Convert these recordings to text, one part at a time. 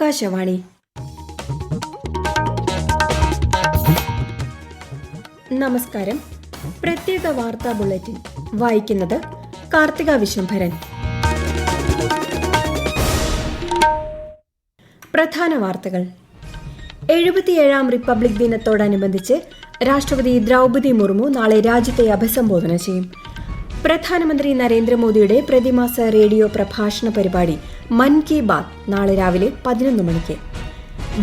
ആകാശവാണി. നമസ്കാരം. പ്രത്യേക വാർത്താ ബുള്ളറ്റിൻ വായിക്കുന്നത് കാർത്തിക വിശ്വംഭരൻ. പ്രധാന വാർത്തകൾ. 77ാം റിപ്പബ്ലിക് ദിനത്തോടനുബന്ധിച്ച് രാഷ്ട്രപതി ദ്രൗപദി മുർമു നാളെ രാജ്യത്തെ അഭിസംബോധന ചെയ്യും. പ്രധാനമന്ത്രി നരേന്ദ്രമോദിയുടെ പ്രതിമാസ റേഡിയോ പ്രഭാഷണ പരിപാടി മൻ കി ബാത് നാളെ രാവിലെ 11 മണിക്ക്.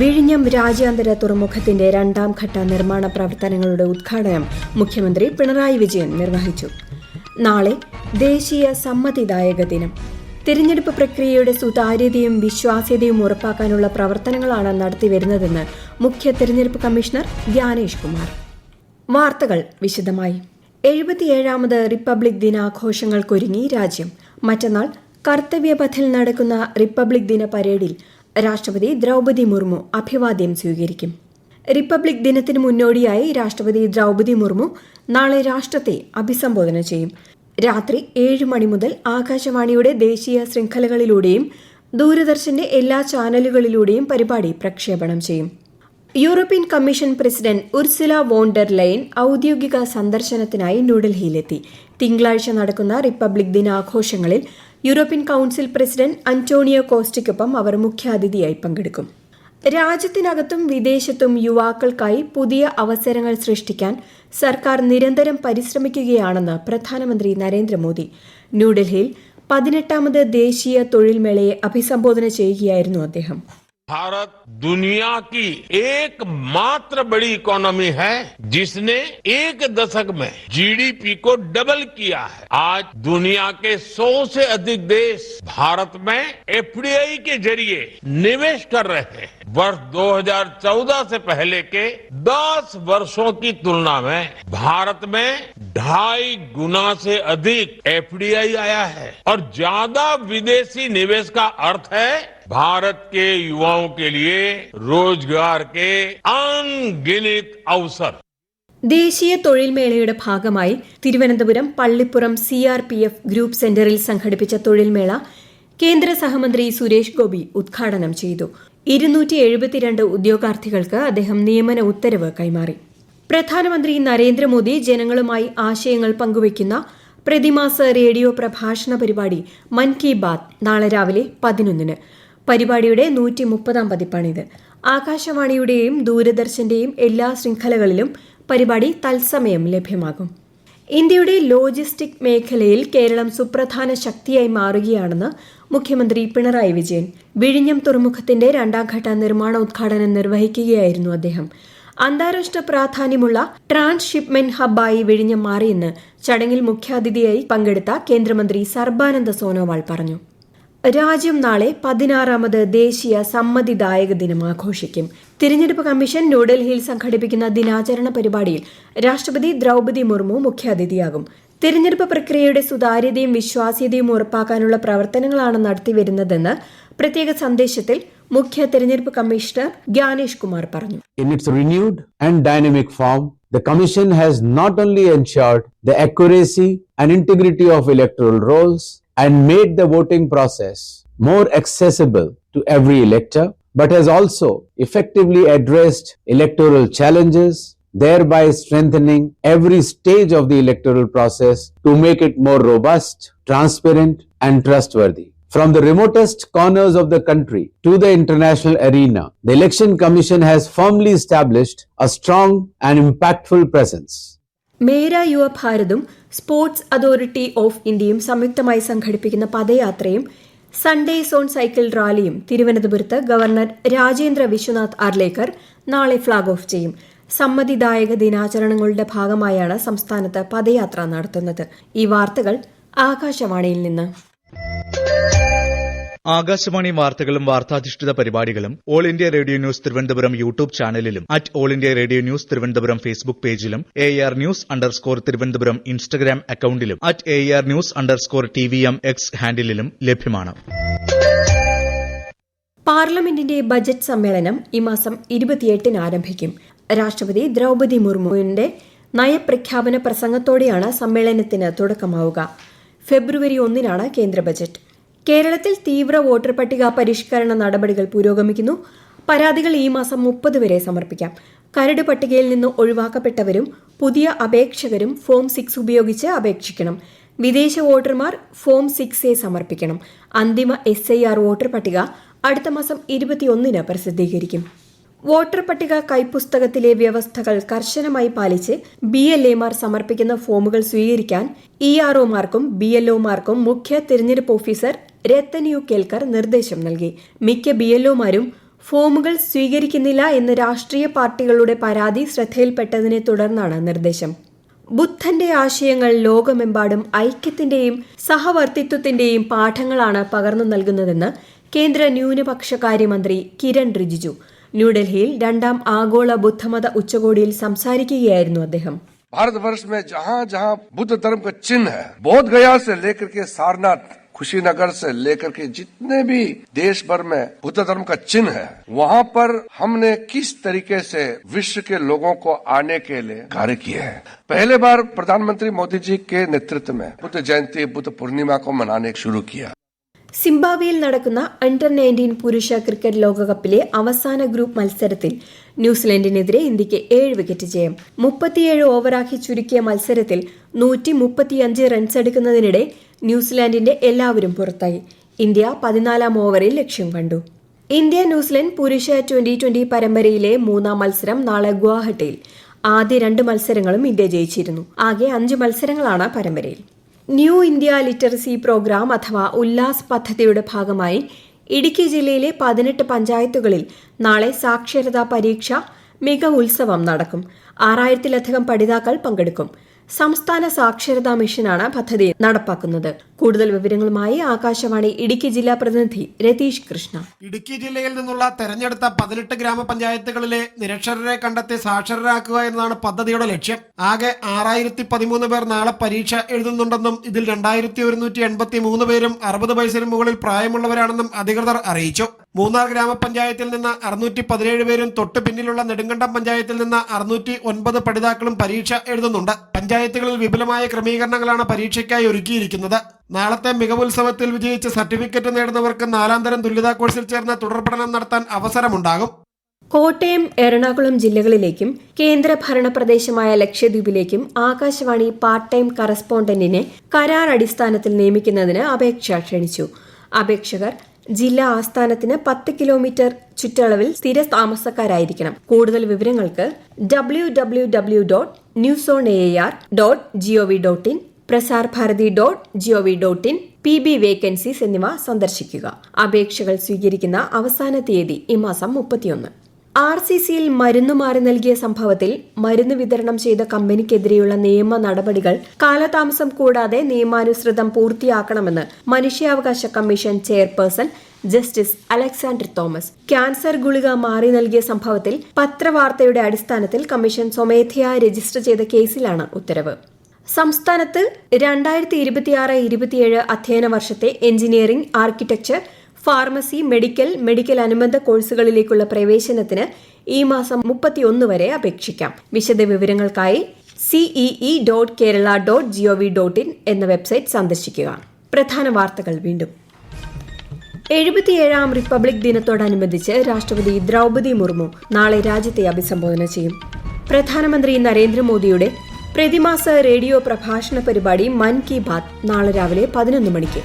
വിഴിഞ്ഞം രാജ്യാന്തര തുറമുഖത്തിന്റെ 2ാം ഘട്ട നിർമ്മാണ പ്രവർത്തനങ്ങളുടെ ഉദ്ഘാടനം മുഖ്യമന്ത്രി പിണറായി വിജയൻ നിർവഹിച്ചു. നാളെ ദേശീയ സമ്മതിദായക ദിനം. തിരഞ്ഞെടുപ്പ് പ്രക്രിയയുടെ സുതാര്യതയും വിശ്വാസ്യതയും ഉറപ്പാക്കാനുള്ള പ്രവർത്തനങ്ങളാണ് നടത്തിവരുന്നതെന്ന് മുഖ്യ തിരഞ്ഞെടുപ്പ് കമ്മീഷണർ ജ്ഞാനേഷ് കുമാർ. വാർത്തകൾ വിശദമായി. 77ാമത് റിപ്പബ്ലിക് ദിനാഘോഷങ്ങൾക്കൊരുങ്ങി രാജ്യം. മറ്റന്നാൾ കർത്തവ്യപഥിൽ നടക്കുന്ന റിപ്പബ്ലിക് ദിന പരേഡിൽ രാഷ്ട്രപതി ദ്രൗപദി മുർമു അഭിവാദ്യം സ്വീകരിക്കും. റിപ്പബ്ലിക് ദിനത്തിന് മുന്നോടിയായി രാഷ്ട്രപതി ദ്രൗപദി മുർമു നാളെ രാഷ്ട്രത്തെ അഭിസംബോധന ചെയ്യും. രാത്രി 7 മണി മുതൽ ആകാശവാണിയുടെ ദേശീയ ശൃംഖലകളിലൂടെയും ദൂരദർശന്റെ എല്ലാ ചാനലുകളിലൂടെയും പരിപാടി പ്രക്ഷേപണം ചെയ്യും. European commission president Ursula von der Leyen ഔദ്യോഗിക സന്ദർശനത്തിനായി ന്യൂഡൽഹിയിലെത്തി. തിങ്കളാഴ്ച നടക്കുന്ന റിപ്പബ്ലിക് ദിനാഘോഷങ്ങളിൽ യൂറോപ്യൻ കൌൺസിൽ പ്രസിഡന്റ് അന്റോണിയോ കോസ്റ്റയ്ക്കൊപ്പം അവർ മുഖ്യാതിഥിയായി പങ്കെടുക്കും. രാജ്യത്തിനകത്തും വിദേശത്തും യുവാക്കൾക്കായി പുതിയ അവസരങ്ങൾ സൃഷ്ടിക്കാൻ സർക്കാർ നിരന്തരം പരിശ്രമിക്കുകയാണെന്ന് പ്രധാനമന്ത്രി നരേന്ദ്രമോദി. ന്യൂഡൽഹിയിൽ 18ാമത് ദേശീയ തൊഴിൽ മേളയെ അഭിസംബോധന ചെയ്യുകയായിരുന്നു അദ്ദേഹം. भारत दुनिया की एकमात्र बड़ी इकोनॉमी है जिसने एक दशक में जीडीपी को डबल किया है. आज दुनिया के 100 से अधिक देश भारत में एफडीआई के जरिए निवेश कर रहे हैं. वर्ष 2014 से पहले के 10 वर्षों की तुलना में भारत में 2.5 गुना से अधिक एफडीआई आया है और ज्यादा विदेशी निवेश का अर्थ है भारत के युवाओं के लिए रोजगार के अनगिनत अवसर. ദേശീയ തൊഴിൽ മേളയുടെ ഭാഗമായി തിരുവനന്തപുരം പള്ളിപ്പുറം CRPF ഗ്രൂപ്പ് സെന്ററിൽ സംഘടിപ്പിച്ച തൊഴിൽ മേള കേന്ദ്ര സഹമന്ത്രി സുരേഷ് ഗോപി ഉദ്ഘാടനം ചെയ്തു. 272 ഉദ്യോഗാർത്ഥികൾക്ക് അദ്ദേഹം നിയമന ഉത്തരവ് കൈമാറി. പ്രധാനമന്ത്രി നരേന്ദ്രമോദി ജനങ്ങളുമായി ആശയങ്ങൾ പങ്കുവയ്ക്കുന്ന പ്രതിമാസ റേഡിയോ പ്രഭാഷണ പരിപാടി മൻ കി ബാത് നാളെ രാവിലെ 11-ന്. പരിപാടിയുടെ 130ാം പതിപ്പാണിത്. ആകാശവാണിയുടെയും ദൂരദർശന്റെയും എല്ലാ ശൃംഖലകളിലും പരിപാടി തത്സമയം ലഭ്യമാകും. ഇന്ത്യയുടെ ലോജിസ്റ്റിക് മേഖലയിൽ കേരളം സുപ്രധാന ശക്തിയായി മാറുകയാണെന്ന് മുഖ്യമന്ത്രി പിണറായി വിജയൻ. വിഴിഞ്ഞം തുറമുഖത്തിന്റെ 2ാം ഘട്ട നിർമ്മാണ ഉദ്ഘാടനം നിർവഹിക്കുകയായിരുന്നു അദ്ദേഹം. അന്താരാഷ്ട്ര പ്രാധാന്യമുള്ള ട്രാൻസ്ഷിപ്മെന്റ് ഹബ്ബായി വിഴിഞ്ഞം മാറിയെന്ന് ചടങ്ങിൽ മുഖ്യാതിഥിയായി പങ്കെടുത്ത കേന്ദ്രമന്ത്രി സർബാനന്ദ സോനോവാൾ പറഞ്ഞു. രാജ്യം നാളെ 16ാമത് ദേശീയ സമ്മതിദായക ദിനം ആഘോഷിക്കും. തിരഞ്ഞെടുപ്പ് കമ്മീഷൻ ന്യൂഡൽഹിയിൽ സംഘടിപ്പിക്കുന്ന ദിനാചരണ പരിപാടിയിൽ രാഷ്ട്രപതി ദ്രൗപദി മുർമു മുഖ്യാതിഥിയാകും. തിരഞ്ഞെടുപ്പ് പ്രക്രിയയുടെ സുതാര്യതയും വിശ്വാസ്യതയും ഉറപ്പാക്കാനുള്ള പ്രവർത്തനങ്ങളാണ് നടത്തിവരുന്നതെന്ന് പ്രത്യേക സന്ദേശത്തിൽ മുഖ്യ തിരഞ്ഞെടുപ്പ് കമ്മീഷണർ ജ്ഞാനേഷ് കുമാർ പറഞ്ഞു. In its renewed and dynamic form, the Commission has not only ensured the accuracy and integrity of electoral rolls and made the voting process more accessible to every elector, but has also effectively addressed electoral challenges, thereby strengthening every stage of the electoral process to make it more robust, transparent, and trustworthy. From the remotest corners of the country to the international arena, the Election Commission has firmly established a strong and impactful presence. മേരാ യുവ ഭാരതും sports authority of ഇന്ത്യയും സംയുക്തമായി സംഘടിപ്പിക്കുന്ന പദയാത്രയും Sunday zone cycle റാലിയും തിരുവനന്തപുരത്ത് governor Rajendra Vishwanath Arlekar നാളെ flag off ചെയ്യും. സമ്മതിദായക ദിനാചരണങ്ങളുടെ ഭാഗമായാണ് സംസ്ഥാനത്ത് പദയാത്ര നടത്തുന്നത്. ഈ വാർത്തകൾ ആകാശവാണിയിൽ നിന്ന്. ആകാശവാണി വാർത്തകളും വാർത്താധിഷ്ഠിത പരിപാടികളും all India radio news Thiruvananthapuram YouTube ചാനലിലും all India radio news Thiruvananthapuram Facebook പേജിലും AR News_ തിരുവനന്തപുരം ഇൻസ്റ്റഗ്രാം അക്കൌണ്ടിലും AR News_TVM X ഹാൻഡിലും ലഭ്യമാണ്. പാർലമെന്റിന്റെ ബജറ്റ് സമ്മേളനം ഈ മാസം 28-ന് ആരംഭിക്കും. രാഷ്ട്രപതി ദ്രൗപദി മുർമുവിന്റെ നയപ്രഖ്യാപന പ്രസംഗത്തോടെയാണ് സമ്മേളനത്തിന് തുടക്കമാവുക. ഫെബ്രുവരി 1-നാണ് കേന്ദ്ര ബജറ്റ്. കേരളത്തിൽ തീവ്ര വോട്ടർ പട്ടിക പരിഷ്കരണ നടപടികൾ പുരോഗമിക്കുന്നു. പരാതികൾ ഈ മാസം 30 വരെ സമർപ്പിക്കാം. കരട് പട്ടികയിൽ നിന്ന് ഒഴിവാക്കപ്പെട്ടവരും പുതിയ അപേക്ഷകരും ഫോം 6 ഉപയോഗിച്ച് അപേക്ഷിക്കണം. വിദേശ വോട്ടർമാർ ഫോം 6A സമർപ്പിക്കണം. അന്തിമ SIR വോട്ടർ പട്ടിക അടുത്ത മാസം 21 പ്രസിദ്ധീകരിക്കും. വോട്ടർ പട്ടിക കൈപ്പുസ്തകത്തിലെ വ്യവസ്ഥകൾ കർശനമായി പാലിച്ച് BLAമാർ സമർപ്പിക്കുന്ന ഫോമുകൾ സ്വീകരിക്കാൻ EROമാർക്കും BLOമാർക്കും മുഖ്യ തിരഞ്ഞെടുപ്പ് ഓഫീസർ രത്തൻ യു കേൽക്കർ നിർദ്ദേശം നൽകി. മിക്ക BLOമാരും ഫോമുകൾ സ്വീകരിക്കുന്നില്ല എന്ന് രാഷ്ട്രീയ പാർട്ടികളുടെ പരാതി ശ്രദ്ധയിൽപ്പെട്ടതിനെ തുടർന്നാണ് നിർദ്ദേശം. ബുദ്ധന്റെ ആശയങ്ങൾ ലോകമെമ്പാടും ഐക്യത്തിന്റെയും സഹവർത്തിത്വത്തിന്റെയും പാഠങ്ങളാണ് പകർന്നു നൽകുന്നതെന്ന് കേന്ദ്ര ന്യൂനപക്ഷകാര്യമന്ത്രി കിരൺ റിജിജു ന്യൂഡൽഹിയിൽ 2ാം ആഗോള ബുദ്ധമത ഉച്ചകോടിയിൽ സംസാരിക്കുകയായിരുന്നു അദ്ദേഹം. भारतवर्ष में जहाँ जहाँ बुद्ध धर्म का चिन्ह है, बोध गया से लेकर के सारनाथ, कुशीनगर से लेकर के जितने भी देश भर में बुद्ध धर्म का चिन्ह है, वहाँ पर हमने किस तरीके से विश्व के लोगों को आने के लिए कार्य किए हैं. पहले बार प्रधानमंत्री मोदी जी के नेतृत्व में बुद्ध जयंती, बुद्ध पूर्णिमा को मनाने शुरू किया. സിംബാബ്വേയിൽ നടക്കുന്ന അണ്ടർ-19 പുരുഷ ക്രിക്കറ്റ് ലോകകപ്പിലെ അവസാന ഗ്രൂപ്പ് മത്സരത്തിൽ ന്യൂസിലൻഡിനെതിരെ ഇന്ത്യയ്ക്ക് 7 വിക്കറ്റ് ജയം. 37 ഓവറാക്കി ചുരുക്കിയ മത്സരത്തിൽ 135 റൺസ് എടുക്കുന്നതിനിടെ ന്യൂസിലാൻഡിന്റെ എല്ലാവരും പുറത്തായി. ഇന്ത്യ 14ാം ഓവറിൽ ലക്ഷ്യം കണ്ടു. ഇന്ത്യ ന്യൂസിലൻഡ് പുരുഷ T20 പരമ്പരയിലെ 3ാം മത്സരം നാളെ ഗുവാഹട്ടിയിൽ. ആദ്യ 2 മത്സരങ്ങളും ഇന്ത്യ ജയിച്ചിരുന്നു. ആകെ 5 മത്സരങ്ങളാണ് പരമ്പരയിൽ. ന്യൂ ഇന്ത്യ ലിറ്ററസി പ്രോഗ്രാം അഥവാ ഉല്ലാസ് പദ്ധതിയുടെ ഭാഗമായി ഇടുക്കി ജില്ലയിലെ 18 പഞ്ചായത്തുകളിൽ നാളെ സാക്ഷരതാ പരീക്ഷ മികവുത്സവം നടക്കും. 6000-ലധികം പഠിതാക്കൾ പങ്കെടുക്കും. സംസ്ഥാന സാക്ഷരതാ മിഷനാണ് പദ്ധതി നടപ്പാക്കുന്നത്. കൂടുതൽ വിവരങ്ങളുമായി ആകാശവാണി ഇടുക്കി ജില്ലാ പ്രതിനിധി രതീഷ് കൃഷ്ണ. ഇടുക്കി ജില്ലയിൽ നിന്നുള്ള തെരഞ്ഞെടുത്ത 18 ഗ്രാമപഞ്ചായത്തുകളിലെ നിരക്ഷരരെ കണ്ടെത്തി സാക്ഷരരാക്കുക എന്നതാണ് പദ്ധതിയുടെ ലക്ഷ്യം. ആകെ 6013 പേർ നാളെ പരീക്ഷ എഴുതുന്നുണ്ടെന്നും ഇതിൽ 2183 പേരും 60 വയസ്സിന് മുകളിൽ പ്രായമുള്ളവരാണെന്നും അധികൃതർ അറിയിച്ചു. മൂന്നാർ ഗ്രാമപഞ്ചായത്തിൽ നിന്ന് 617 പേരും തൊട്ട് പിന്നിലുള്ള നെടുങ്കണ്ടം പഞ്ചായത്തിൽ നിന്ന് 609 പഠിതാക്കളും പരീക്ഷ എഴുതുന്നുണ്ട്. പഞ്ചായത്തുകളിൽ വിപുലമായ ക്രമീകരണങ്ങളാണ് പരീക്ഷയ്ക്കായി ഒരുക്കിയിരിക്കുന്നത്. നാളത്തെ മികവുത്സവത്തിൽ വിജയിച്ച് സർട്ടിഫിക്കറ്റ് നേടുന്നവർക്ക് 4ാം തരം തുല്യതാ കോഴ്സിൽ ചേർന്ന് തുടർ പഠനം നടത്താൻ അവസരമുണ്ടാകും. കോട്ടയം, എറണാകുളം ജില്ലകളിലേക്കും കേന്ദ്രഭരണ പ്രദേശമായ ലക്ഷദ്വീപിലേക്കും ആകാശവാണി പാർട്ട് ടൈം കറസ്പോണ്ടന്റിനെ കരാർ അടിസ്ഥാനത്തിൽ നിയമിക്കുന്നതിന് അപേക്ഷ ക്ഷണിച്ചു. അപേക്ഷകർ ജില്ലാ ആസ്ഥാനത്തിന് 10 കിലോമീറ്റർ ചുറ്റളവിൽ സ്ഥിര താമസക്കാരായിരിക്കണം. കൂടുതൽ വിവരങ്ങൾക്ക് www.newsonair.gov.in, prasarbharati.gov.in, PB വേക്കൻസീസ് എന്നിവ സന്ദർശിക്കുക. അപേക്ഷകൾ സ്വീകരിക്കുന്ന അവസാന തീയതി ഈ മാസം 31. RCCയിൽ മരുന്ന് മാറി നൽകിയ സംഭവത്തിൽ മരുന്ന് വിതരണം ചെയ്ത കമ്പനിക്കെതിരെയുള്ള നിയമ നടപടികൾ കാലതാമസം കൂടാതെ നിയമാനുസൃതം പൂർത്തിയാക്കണമെന്ന് മനുഷ്യാവകാശ commission chairperson justice Alexander Thomas. Cancer ഗുളിക മാറി നൽകിയ സംഭവത്തിൽ പത്രവാർത്തയുടെ അടിസ്ഥാനത്തിൽ കമ്മീഷൻ സ്വമേധയാ രജിസ്റ്റർ ചെയ്ത കേസിലാണ് ഉത്തരവ്. സംസ്ഥാനത്ത് 2026-27 അധ്യയന വർഷത്തെ എഞ്ചിനീയറിംഗ്, ആർക്കിടെക്ചർ, ഫാർമസി, മെഡിക്കൽ അനുബന്ധ കോഴ്സുകളിലേക്കുള്ള പ്രവേശനത്തിന് ഈ മാസം 31 വരെ അപേക്ഷിക്കാം. വിശദവിവരങ്ങൾക്കായി cee.kerala.gov.in എന്ന വെബ്സൈറ്റ് സന്ദർശിക്കുക. പ്രധാന വാർത്തകൾ വീണ്ടും. 77ാം റിപ്പബ്ലിക് ദിനത്തോടനുബന്ധിച്ച് രാഷ്ട്രപതി ദ്രൗപദി മുർമു നാളെ രാജ്യത്തെ അഭിസംബോധന ചെയ്യും. പ്രധാനമന്ത്രി നരേന്ദ്രമോദിയുടെ പ്രതിമാസ റേഡിയോ പ്രഭാഷണ പരിപാടി മൻ കി ബാത് നാളെ രാവിലെ 11 മണിക്ക്.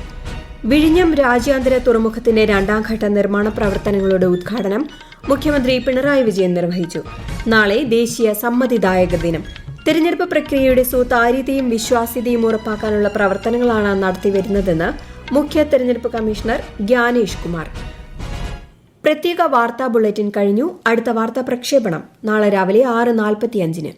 വിഴിഞ്ഞം രാജ്യാന്തര തുറമുഖത്തിന്റെ 2ാം ഘട്ട നിർമ്മാണ പ്രവർത്തനങ്ങളുടെ ഉദ്ഘാടനം മുഖ്യമന്ത്രി പിണറായി വിജയൻ നിർവഹിച്ചു. നാളെ ദേശീയ സമ്മതിദായക ദിനം. തെരഞ്ഞെടുപ്പ് പ്രക്രിയയുടെ സുതാര്യതയും വിശ്വാസ്യതയും ഉറപ്പാക്കാനുള്ള പ്രവർത്തനങ്ങളാണ് നടത്തിവരുന്നതെന്ന് മുഖ്യ തെരഞ്ഞെടുപ്പ് കമ്മീഷണർ ഗ്യാനേഷ് കുമാർ. പ്രത്യേക വാർത്താ ബുള്ളറ്റിൻ കഴിഞ്ഞു. അടുത്ത വാർത്താ പ്രക്ഷേപണം നാളെ രാവിലെ 6:45.